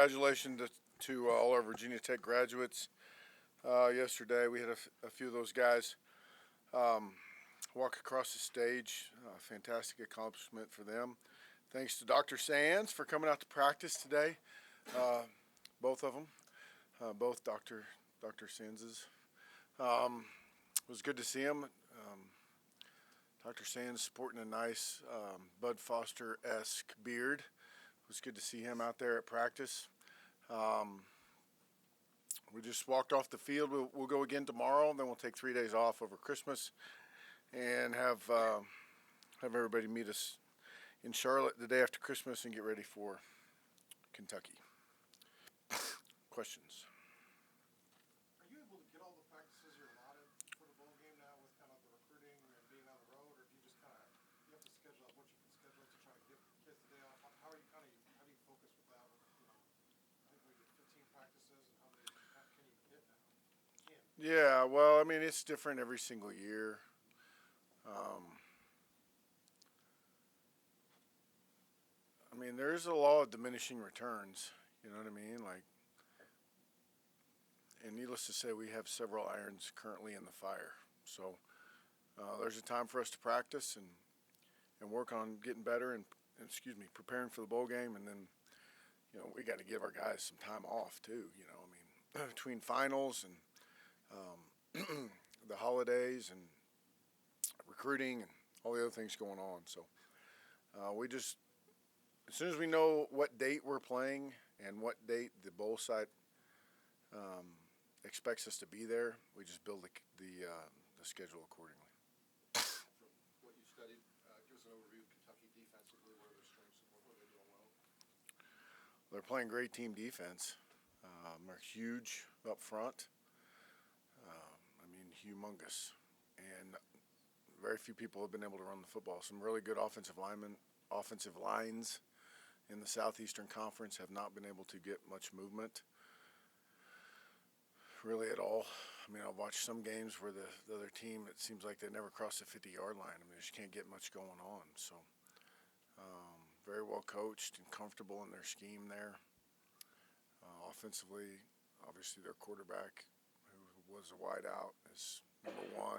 Congratulations to all our Virginia Tech graduates. Yesterday we had a few of those guys walk across the stage. Fantastic accomplishment for them. Thanks to Dr. Sands for coming out to practice today. Both of them, both Dr. Sandses. It was good to see him. Dr. Sands sporting a nice Bud Foster-esque beard. It was good to see him out there at practice. We just walked off the field. We'll go again tomorrow, and then we'll take 3 days off over Christmas and have everybody meet us in Charlotte the day after Christmas and get ready for Kentucky. Questions? Are you able to get all the practices you're allotted for the bowl game now with kind of the recruiting and being on the road, or do you just kind of you have to schedule out what you can schedule to try to give kids the day off? How do you focus with that? I think we did 15 practices, and how can you get now? Yeah, well, I mean, it's different every single year. I mean, there's a law of diminishing returns. You know what I mean? And needless to say, we have several irons currently in the fire. So there's a time for us to practice and work on getting better and preparing for the bowl game. And then, we got to give our guys some time off too. I mean, between finals and the holidays and recruiting and all the other things going on. So we just, as soon as we know what date we're playing and what date the bowl site expects us to be there, we just build the schedule accordingly. From what you studied, give us an overview of Kentucky defensively. What are their strengths and what are they doing well? They're playing great team defense. They're huge up front. I mean, humongous. And very few people have been able to run the football. Some really good offensive lines in the Southeastern Conference have not been able to get much movement, really at all. I mean, I've watched some games where the other team, it seems like they never cross the 50-yard line. I mean, they just can't get much going on. So very well coached and comfortable in their scheme there. Offensively, obviously their quarterback, who was a wideout, is number one.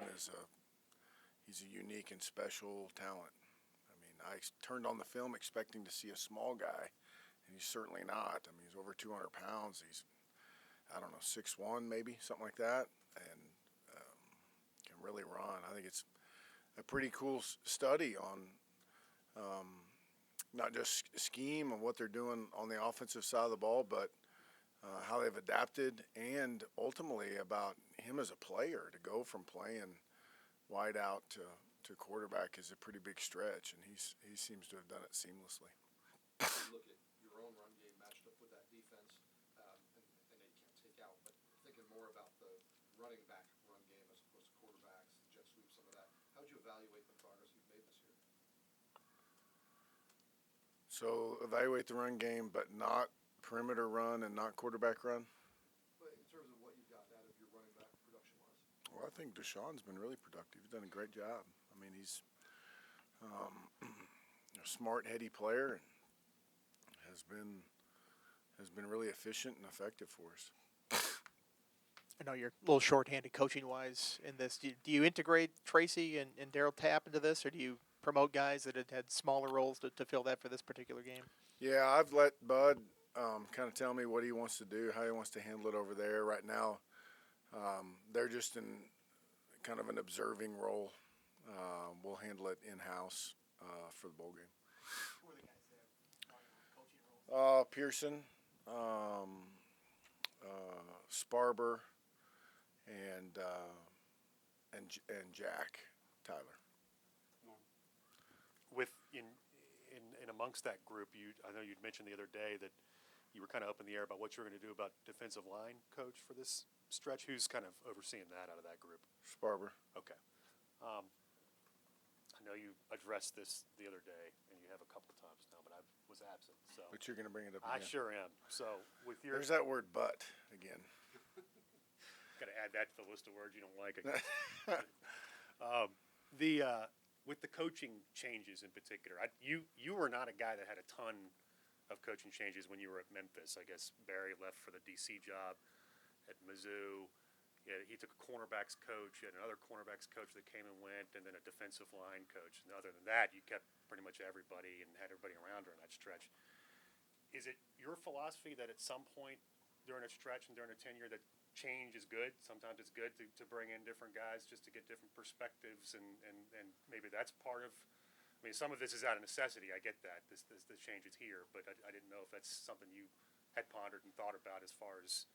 He's a unique and special talent. I mean, I turned on the film expecting to see a small guy, and he's certainly not. I mean, he's over 200 pounds. He's, 6'1", maybe, something like that, and can really run. I think it's a pretty cool study on not just scheme and what they're doing on the offensive side of the ball, but how they've adapted, and ultimately about him as a player. To go from playing wide out to quarterback is a pretty big stretch, and he seems to have done it seamlessly. You look at your own run game matched up with that defense, and they can't take out, but thinking more about the running back run game as opposed to quarterbacks, jet sweep, some of that. How would you evaluate the progress you've made this year? So evaluate the run game, but not perimeter run and not quarterback run? But in terms of what you've gotten out of your running back production-wise? Well, I think Deshaun's been really productive. He's done a great job. I mean, he's a smart, heady player and has been really efficient and effective for us. I know you're a little short-handed coaching-wise in this. Do you integrate Tracy and Daryl Tapp into this, or do you promote guys that had smaller roles to fill that for this particular game? Yeah, I've let Bud kind of tell me what he wants to do, how he wants to handle it over there. Right now, they're just in kind of an observing role. We'll handle it in-house for the bowl game. Who are the guys that have coaching roles? Pearson, Sparber, and Jack Tyler. With in amongst that group, I know you'd mentioned the other day that you were kind of up in the air about what you're going to do about defensive line coach for this stretch. Who's kind of overseeing that out of that group? Sparber. Okay. I know you addressed this the other day, and you have a couple of times now, but I was absent. So. But you're going to bring it up I again. sure am. So with your. There's that word "but" again. Got to add that to the list of words you don't like. With the coaching changes in particular, you were not a guy that had a ton of coaching changes when you were at Memphis. I guess Barry left for the DC job at Mizzou. Yeah, he took a cornerbacks coach, and another cornerbacks coach that came and went, and then a defensive line coach. And other than that, you kept pretty much everybody and had everybody around during that stretch. Is it your philosophy that at some point during a stretch and during a tenure that change is good? Sometimes it's good to bring in different guys just to get different perspectives, and maybe that's part of – I mean, some of this is out of necessity. I get that. This change is here, but I didn't know if that's something you had pondered and thought about as far as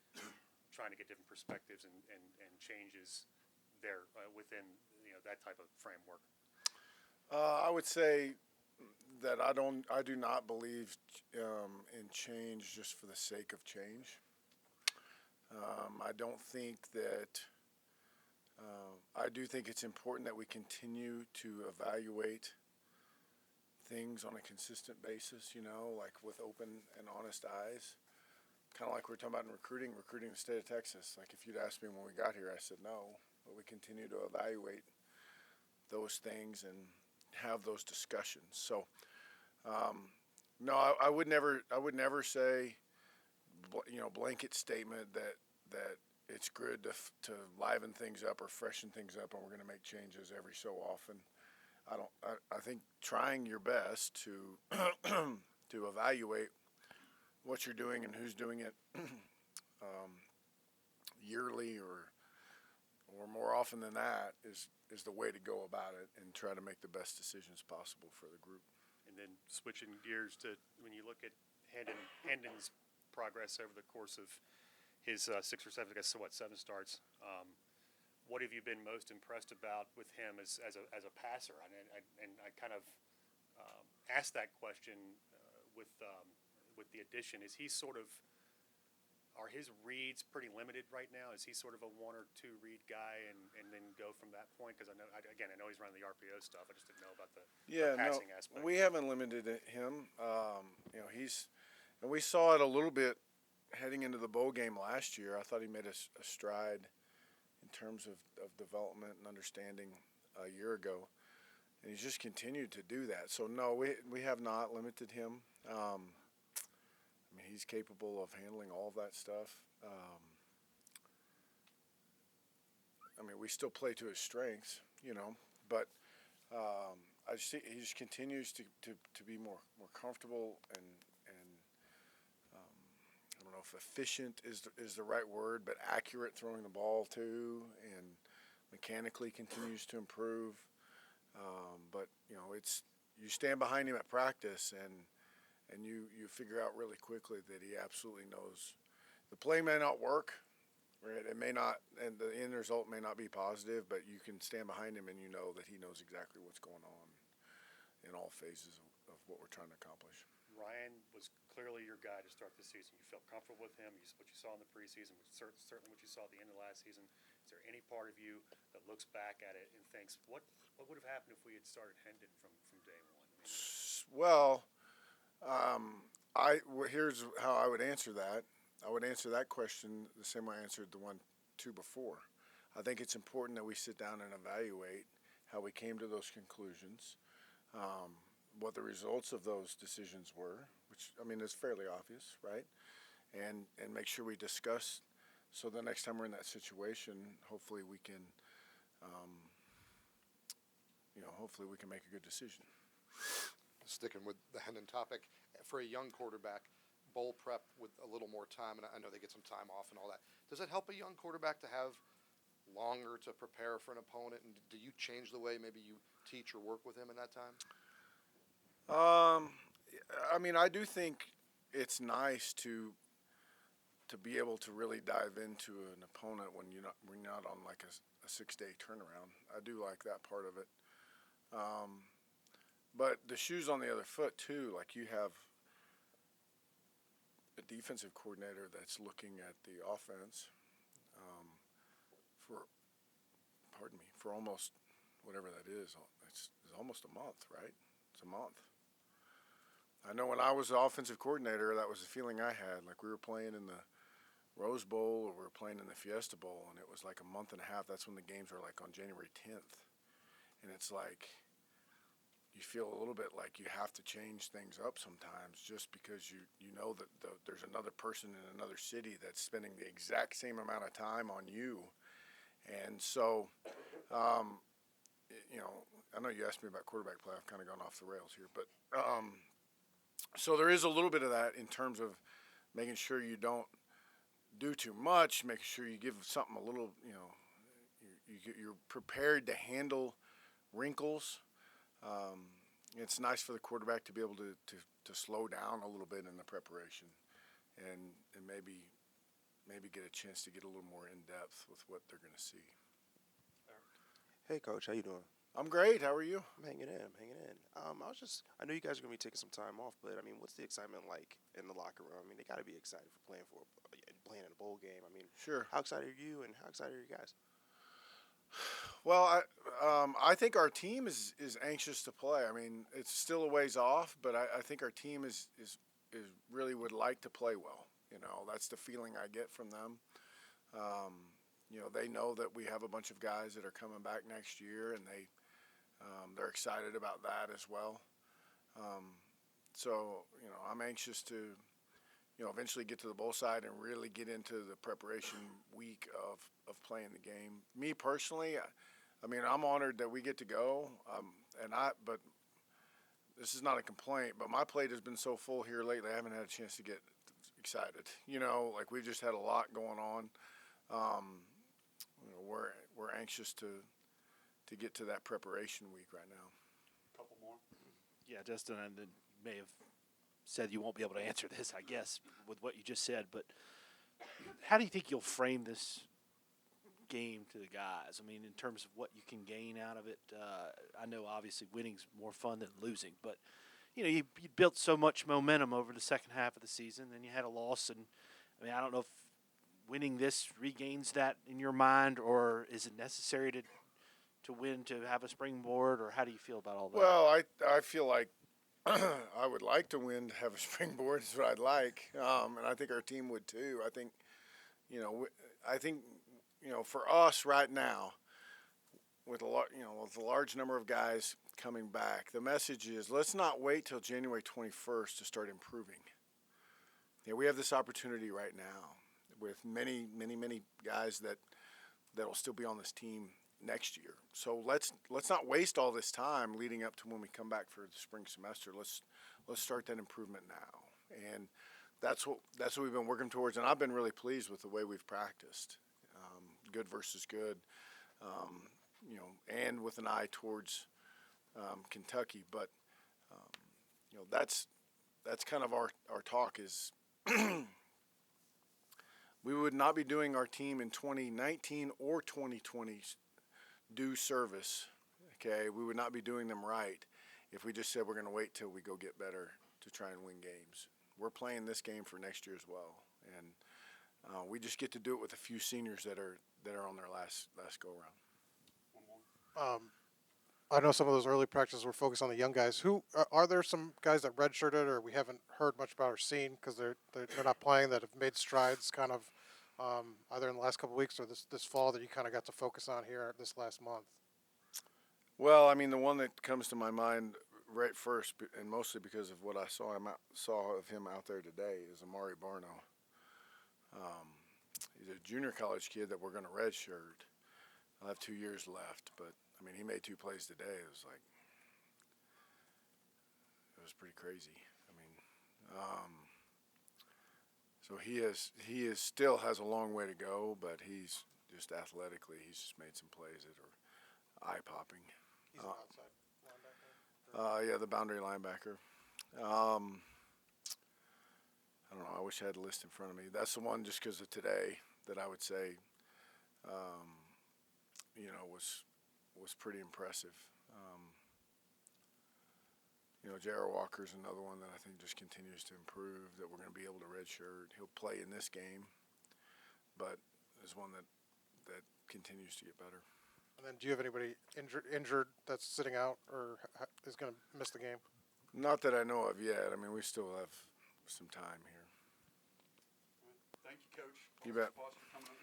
trying to get different perspectives and changes there within that type of framework. I would say that I do not believe in change just for the sake of change. I don't think that I do think it's important that we continue to evaluate things on a consistent basis, like with open and honest eyes. Kind of like we were talking about in recruiting the state of Texas. Like if you'd asked me when we got here, I said no, but we continue to evaluate those things and have those discussions. So, no, I would never say, blanket statement that it's good to liven things up or freshen things up, and we're going to make changes every so often. I think trying your best to to evaluate what you're doing and who's doing it yearly or more often than that is the way to go about it and try to make the best decisions possible for the group. And then switching gears to when you look at Hendon's progress over the course of his 6 or 7, I guess, 7 starts. What have you been most impressed about with him as a passer? And I kind of asked that question with the addition. Is he are his reads pretty limited right now? Is he sort of a 1 or 2 read guy and then go from that point? Because I know he's running the RPO stuff. I just didn't know about the passing aspect. We haven't limited him. And we saw it a little bit heading into the bowl game last year. I thought he made a stride in terms of development and understanding a year ago. And he's just continued to do that. So, no, we have not limited him. He's capable of handling all of that stuff. We still play to his strengths, but I just see he just continues to be more comfortable and I don't know if efficient is the right word, but accurate throwing the ball too, and mechanically continues to improve. But it's you stand behind him at practice and you figure out really quickly that he absolutely knows. The play may not work, right? It may not, and the end result may not be positive, but you can stand behind him and you know that he knows exactly what's going on in all phases of what we're trying to accomplish. Ryan was clearly your guy to start the season. You felt comfortable with him. What you saw in the preseason, certainly what you saw at the end of last season. Is there any part of you that looks back at it and thinks, what would have happened if we had started Hendon from day one? Well, here's how I would answer that. I would answer that question the same way I answered the 2 before. I think it's important that we sit down and evaluate how we came to those conclusions, what the results of those decisions were, which is fairly obvious, right? And make sure we discuss so the next time we're in that situation, hopefully we can, make a good decision. Sticking with the Hendon topic, for a young quarterback, bowl prep with a little more time, and I know they get some time off and all that. Does it help a young quarterback to have longer to prepare for an opponent? And do you change the way maybe you teach or work with him in that time? I do think it's nice to be able to really dive into an opponent when you're not on like a 6-day turnaround. I do like that part of it. But the shoe's on the other foot too. Like you have a defensive coordinator that's looking at the offense for almost whatever that is. It's almost a month, right? It's a month. I know when I was the offensive coordinator, that was the feeling I had. Like we were playing in the Rose Bowl or we were playing in the Fiesta Bowl, and it was like a month and a half. That's when the games were like on January 10th. And it's like, you feel a little bit like you have to change things up sometimes just because you know that there's another person in another city that's spending the exact same amount of time on you. And so, you know, I know you asked me about quarterback play. I've kind of gone off the rails here. But so there is a little bit of that in terms of making sure you don't do too much, making sure you give something a little, you know, you're prepared to handle wrinkles. It's nice for the quarterback to be able to slow down a little bit in the preparation and maybe get a chance to get a little more in depth with what they're going to see. Hey, Coach, how you doing? I'm great. How are you? I'm hanging in. I know you guys are going to be taking some time off, but, I mean, what's the excitement like in the locker room? I mean, they got to be excited for playing in a bowl game. I mean, Sure. how excited are you and how excited are you guys? Well, I think our team is anxious to play. I mean, it's still a ways off, but I think our team is really would like to play well. You know, that's the feeling I get from them. You know, they know that we have a bunch of guys that are coming back next year, and they're excited about that as well. So, you know, I'm anxious to, you know, eventually get to the bowl side and really get into the preparation week of playing the game. Me personally, I mean, I'm honored that we get to go, but this is not a complaint, but my plate has been so full here lately, I haven't had a chance to get excited. You know, like we've just had a lot going on. You know, we're anxious to get to that preparation week right now. Couple more. Yeah, Justin, I may have said you won't be able to answer this, I guess, with what you just said, but how do you think you'll frame this game to the guys? I mean, in terms of what you can gain out of it, I know obviously winning's more fun than losing, but you know, you built so much momentum over the second half of the season, then you had a loss, and I mean, I don't know if winning this regains that in your mind, or is it necessary to win to have a springboard, or how do you feel about all that? Well, I feel like I would like to win to have a springboard is what I'd like, and I think our team would too. I think, you know, for us right now, with a large number of guys coming back, the message is let's not wait till January 21st to start improving. Yeah, we have this opportunity right now with many guys that'll still be on this team next year. So let's not waste all this time leading up to when we come back for the spring semester. Let's start that improvement now, and that's what we've been working towards. And I've been really pleased with the way we've practiced, good versus good, you know, and with an eye towards Kentucky. But you know, that's kind of our talk is. We would not be doing our team in 2019 or 2020 due service, okay? We would not be doing them right if we just said we're going to wait till we go get better to try and win games. We're playing this game for next year as well, and we just get to do it with a few seniors that are on their last go around. I know some of those early practices were focused on the young guys. Who are there some guys that redshirted or we haven't heard much about or seen because they're not playing that have made strides kind of either in the last couple of weeks or this fall that you kind of got to focus on here this last month? Well, I mean, the one that comes to my mind right first, and mostly because of what I saw of him out there today, is Amari Barno. He's a junior college kid that we're going to redshirt. I'll have 2 years left, but I mean, he made 2 plays today. It was pretty crazy. I mean, so he still has a long way to go, but he's just athletically, he's just made some plays that are eye popping. He's an outside linebacker. Yeah, the boundary linebacker. I don't know. I wish I had the list in front of me. That's the one just because of today that I would say, you know, was pretty impressive. You know, J.R. Walker's another one that I think just continues to improve, that we're going to be able to redshirt. He'll play in this game, but is one that continues to get better. And then do you have anybody injured that's sitting out or is going to miss the game? Not that I know of yet. I mean, we still have some time here. Thank you, Coach. You bet. Foster coming